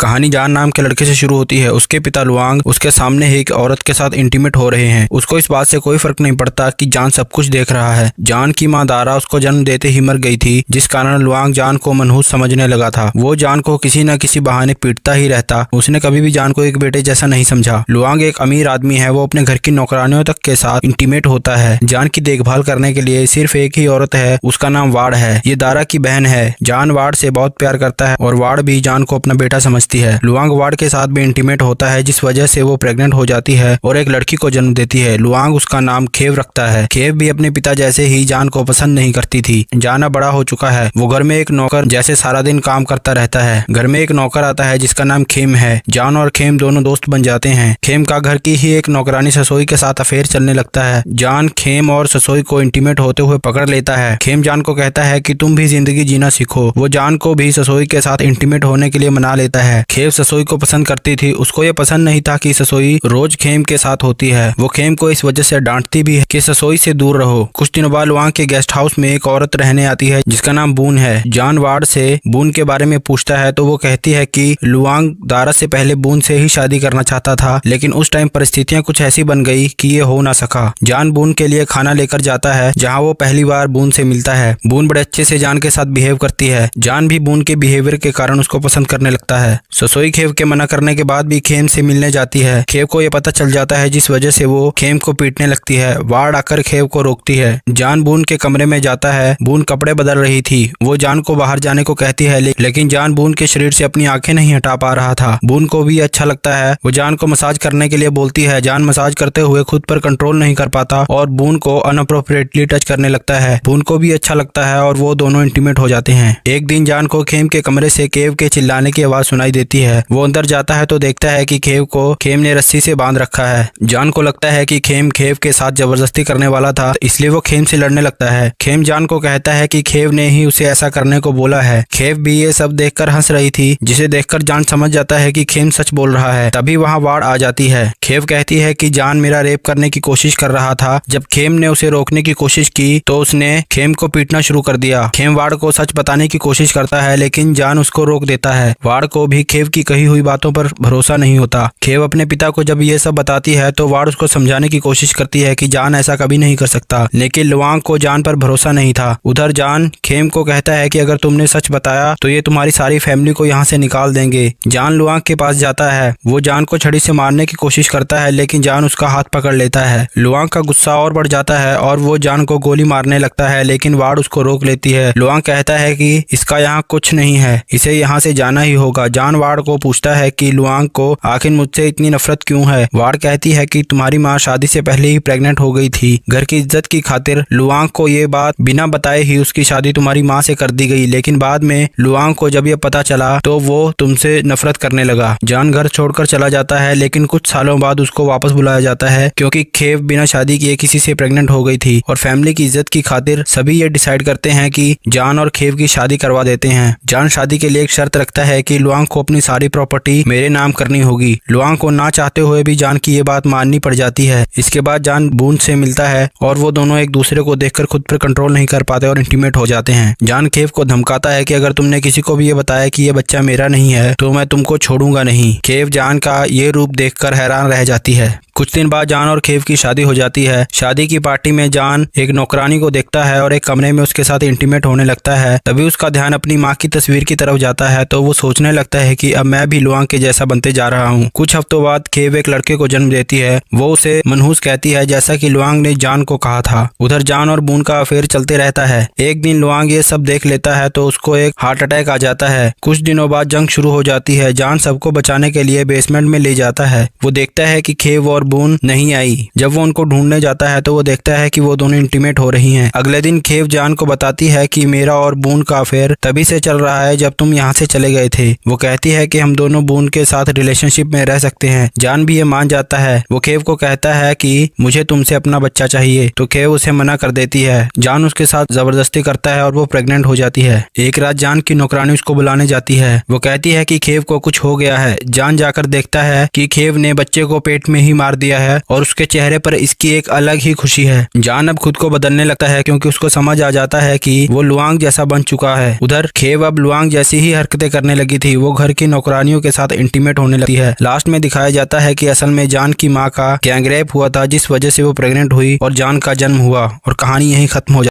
कहानी जान नाम के लड़के से शुरू होती है। उसके पिता लुआंग उसके सामने ही एक औरत के साथ इंटीमेट हो रहे हैं। उसको इस बात से कोई फर्क नहीं पड़ता कि जान सब कुछ देख रहा है। जान की मां दारा उसको जन्म देते ही मर गई थी, जिस कारण लुआंग जान को मनहूस समझने लगा था। वो जान को किसी न किसी बहाने पीटता ही रहता। उसने कभी भी जान को एक बेटे जैसा नहीं समझा। लुआंग एक अमीर आदमी है। वो अपने घर की नौकरानियों तक के साथ इंटीमेट होता है। जान की देखभाल करने के लिए सिर्फ एक ही औरत है, उसका नाम वाड़ है। ये दारा की बहन है। जान वाड़ से बहुत प्यार करता है और वाड़ भी जान को अपना बेटा समझती है। लुआंग वाड़ के साथ भी इंटीमेट होता है, जिस वजह से वो प्रेग्नेंट हो जाती है और एक लड़की को जन्म देती है। लुआंग उसका नाम खेव रखता है। खेव भी अपने पिता जैसे ही जान को पसंद नहीं करती थी। जान अब बड़ा हो चुका है। वो घर में एक नौकर जैसे सारा दिन काम करता रहता है। घर में एक नौकर आता है जिसका नाम खेम है। जान और खेम दोनों दोस्त बन जाते हैं। खेम का घर की ही एक नौकरानी ससोई के साथ अफेयर चलने लगता है। जान खेम और ससोई को इंटीमेट होते हुए पकड़ लेता है। खेम जान को कहता है कि तुम भी जिंदगी जीना सीखो। वो जान को भी ससोई के साथ इंटीमेट होने के लिए मना लेता है। खेम ससोई को पसंद करती थी। उसको ये पसंद नहीं था कि ससोई रोज खेम के साथ होती है। वो खेम को इस वजह से डांटती भी है कि ससोई से दूर रहो। कुछ दिनों बाद लुआंग के गेस्ट हाउस में एक औरत रहने आती है जिसका नाम बून है। जान वाड़ से बून के बारे में पूछता है तो वो कहती है कि लुआंग दारा से पहले बून से ही शादी करना चाहता था, लेकिन उस टाइम परिस्थितियां कुछ ऐसी बन गई कि ये हो ना सका। जान बून के लिए खाना लेकर जाता है जहाँ वो पहली बार बून से मिलता है। बून बड़े अच्छे से जान के साथ बिहेव करती है। जान भी बून के बिहेवियर के कारण उसको पसंद करने लगता है। ससोई खेव के मना करने के बाद भी खेम से मिलने जाती है। खेव को ये पता चल जाता है, जिस वजह से वो खेम को पीटने लगती है। वाड़ आकर खेव को रोकती है। जान बून के कमरे में जाता है। बून कपड़े बदल रही थी। वो जान को बाहर जाने को कहती है, लेकिन जान बून के शरीर से अपनी आंखें नहीं हटा पा रहा था। बून को भी अच्छा लगता है। वो जान को मसाज करने के लिए बोलती है। जान मसाज करते हुए खुद पर कंट्रोल नहीं कर पाता और बून को अनअप्रोप्रिएटली टच करने लगता है। बून को भी अच्छा लगता है और वो दोनों इंटीमेट हो जाते हैं। एक दिन जान को खेम के कमरे से खेव के चिल्लाने की आवाज सुनाई देती है। वो अंदर जाता है तो देखता है कि खेव को खेम ने रस्सी से बांध रखा है। जान को लगता है कि खेम खेव के साथ जबरदस्ती करने वाला था, इसलिए वो खेम से लड़ने लगता है। खेम जान को कहता है कि खेव ने ही उसे ऐसा करने को बोला है। खेव भी ये सब देखकर हंस रही थी, जिसे देखकर जान समझ जाता है कि खेम सच बोल रहा है। तभी वहाँ वाड़ आ जाती है। खेव कहती है कि जान मेरा रेप करने की कोशिश कर रहा था। जब खेम ने उसे रोकने की कोशिश की तो उसने खेम को पीटना शुरू कर दिया। खेम वाड़ को सच बताने की कोशिश करता है, लेकिन जान उसको रोक देता है। वाड़ को भी खेव की कही हुई बातों पर भरोसा नहीं होता। खेव अपने पिता को जब ये सब बताती है तो वाड़ उसको समझाने की कोशिश करती है कि जान ऐसा कभी नहीं कर सकता, लेकिन लुआंग को जान पर भरोसा नहीं था। उधर जान खेम को कहता है कि अगर तुमने सच बताया तो ये तुम्हारी सारी फैमिली को यहाँ से निकाल देंगे। जान लुआंग के पास जाता है। वो जान को छड़ी से मारने की कोशिश करता है, लेकिन जान उसका हाथ पकड़ लेता है। लुआंग का गुस्सा और बढ़ जाता है और वो जान को गोली मारने लगता है, लेकिन वाड़ उसको रोक लेती है। लुआंग कहता है कि इसका यहाँ कुछ नहीं है, इसे यहाँ से जाना ही होगा। जान वाड़ को पूछता है कि लुआंग को आखिर मुझसे इतनी नफरत क्यों है। वाड़ कहती है कि तुम्हारी माँ शादी से पहले ही प्रेग्नेंट हो गई थी। घर की इज्जत की खातिर लुआंग को ये बात बिना बताए ही उसकी शादी तुम्हारी माँ से कर दी गई, लेकिन बाद में लुआंग को जब ये पता चला तो वो तुमसे नफरत करने लगा। जान घर छोड़कर चला जाता है, लेकिन कुछ सालों बाद उसको वापस बुलाया जाता है, क्योंकि खेव बिना शादी किए किसी से प्रेग्नेंट हो गई थी और फैमिली की इज्जत की खातिर सभी ये डिसाइड करते हैं कि जान और खेव की शादी करवा देते हैं। जान शादी के लिए एक शर्त रखता है कि लुआंग को अपनी सारी प्रॉपर्टी मेरे नाम करनी होगी। लुआंग को ना चाहते हुए भी जान की ये बात माननी पड़ जाती है। इसके बाद जान बून से मिलता है और वो दोनों एक दूसरे को देखकर खुद पर कंट्रोल नहीं कर पाते और इंटीमेट हो जाते हैं। जान खेव को धमकाता है कि अगर तुमने किसी को भी ये बताया कि ये बच्चा मेरा नहीं है तो मैं तुमको छोड़ूंगा नहीं। खेव जान का ये रूप देखकर हैरान रह जाती है। कुछ दिन बाद जान और खेव की शादी हो जाती है। शादी की पार्टी में जान एक नौकरानी को देखता है और एक कमरे में उसके साथ इंटीमेट होने लगता है। तभी उसका ध्यान अपनी माँ की तस्वीर की तरफ जाता है तो वो सोचने लगता है कि अब मैं भी लुआंग के जैसा बनते जा रहा हूँ। कुछ हफ्तों बाद खेव एक लड़के को जन्म देती है। वो उसे मनहूस कहती है, जैसा कि लुआंग ने जान को कहा था। उधर जान और बून का अफेयर चलते रहता है। एक दिन लुआंग ये सब देख लेता है तो उसको एक हार्ट अटैक आ जाता है। कुछ दिनों बाद जंग शुरू हो जाती है। जान सबको बचाने के लिए बेसमेंट में ले जाता है। वो देखता है कि खेव और बून नहीं आई। जब वो उनको ढूंढने जाता है तो वो देखता है कि वो दोनों इंटीमेट हो रही हैं। अगले दिन खेव जान को बताती है कि मेरा और बून का अफेयर तभी से चल रहा है जब तुम यहाँ से चले गए थे। वो कहती है कि हम दोनों बून के साथ रिलेशनशिप में रह सकते हैं। जान भी ये मान जाता है। वो खेव को कहता है कि मुझे तुमसे अपना बच्चा चाहिए, तो खेव उसे मना कर देती है। जान उसके साथ जबरदस्ती करता है और वो प्रेग्नेंट हो जाती है। एक रात जान की नौकरानी उसको बुलाने जाती है। वो कहती है कि खेव को कुछ हो गया है। जान जाकर देखता है कि खेव ने बच्चे को पेट में ही मार दिया है और उसके चेहरे पर इसकी एक अलग ही खुशी है। जान अब खुद को बदलने लगता है, क्योंकि उसको समझ आ जाता है कि वो लुआंग जैसा बन चुका है। उधर खेव अब लुआंग जैसी ही हरकतें करने लगी थी। वो घर घर की नौकरानियों के साथ इंटीमेट होने लगती है। लास्ट में दिखाया जाता है कि असल में जान की माँ का गैंग रेप हुआ था, जिस वजह से वो प्रेग्नेंट हुई और जान का जन्म हुआ और कहानी यहीं खत्म हो जाती है।